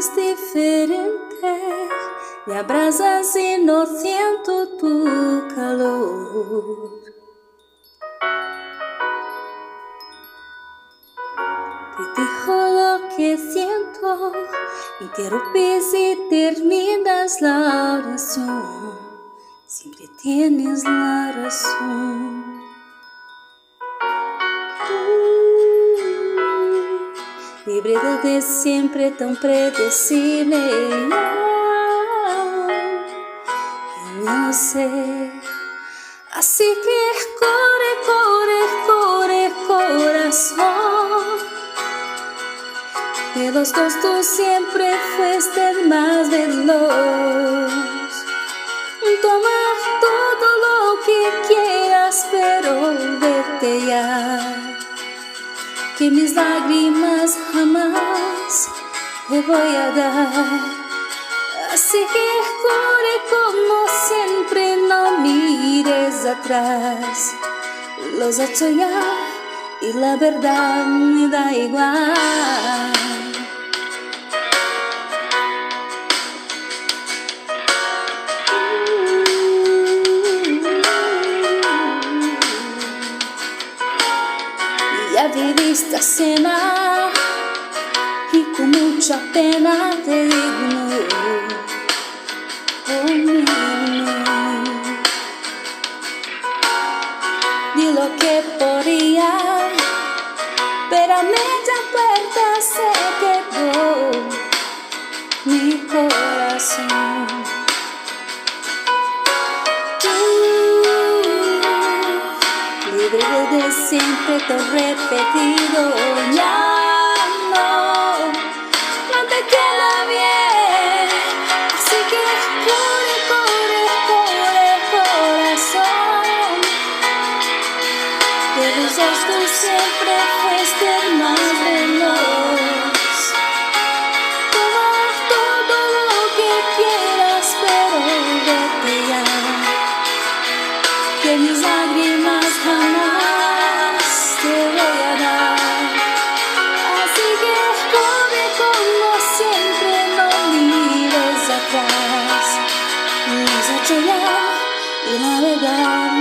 es diferente. Me abrazas y no siento tu calor. Te digo lo que siento, interrumpes y terminas la oración. Siempre tienes la razón. Mi vida de siempre tan predecible. Yo no sé. Así que corre, corre, corre, corazón. De los dos tú siempre fuiste el más veloz. Toma todo lo que quieras, pero vete ya. Que mis lágrimas jamás te voy a dar. Así que corre como siempre, no mires atrás. Los he hecho ya y la verdad me da igual. Ya viviste a cena y con mucha pena te digo no, no. Di lo que podía, pero a media puerta se quedó mi corazón. Libre de siempre te he repetido, ya no te queda bien. Así que corre, corre, corre, corazón. De los dos tú siempre fuiste el más veloz. Toma todo lo que quieras, pero vete ya. Que mis lágrimas jamás te voy a dar. Así que corre como siempre, no mires atrás. Los he hecho ya y la verdad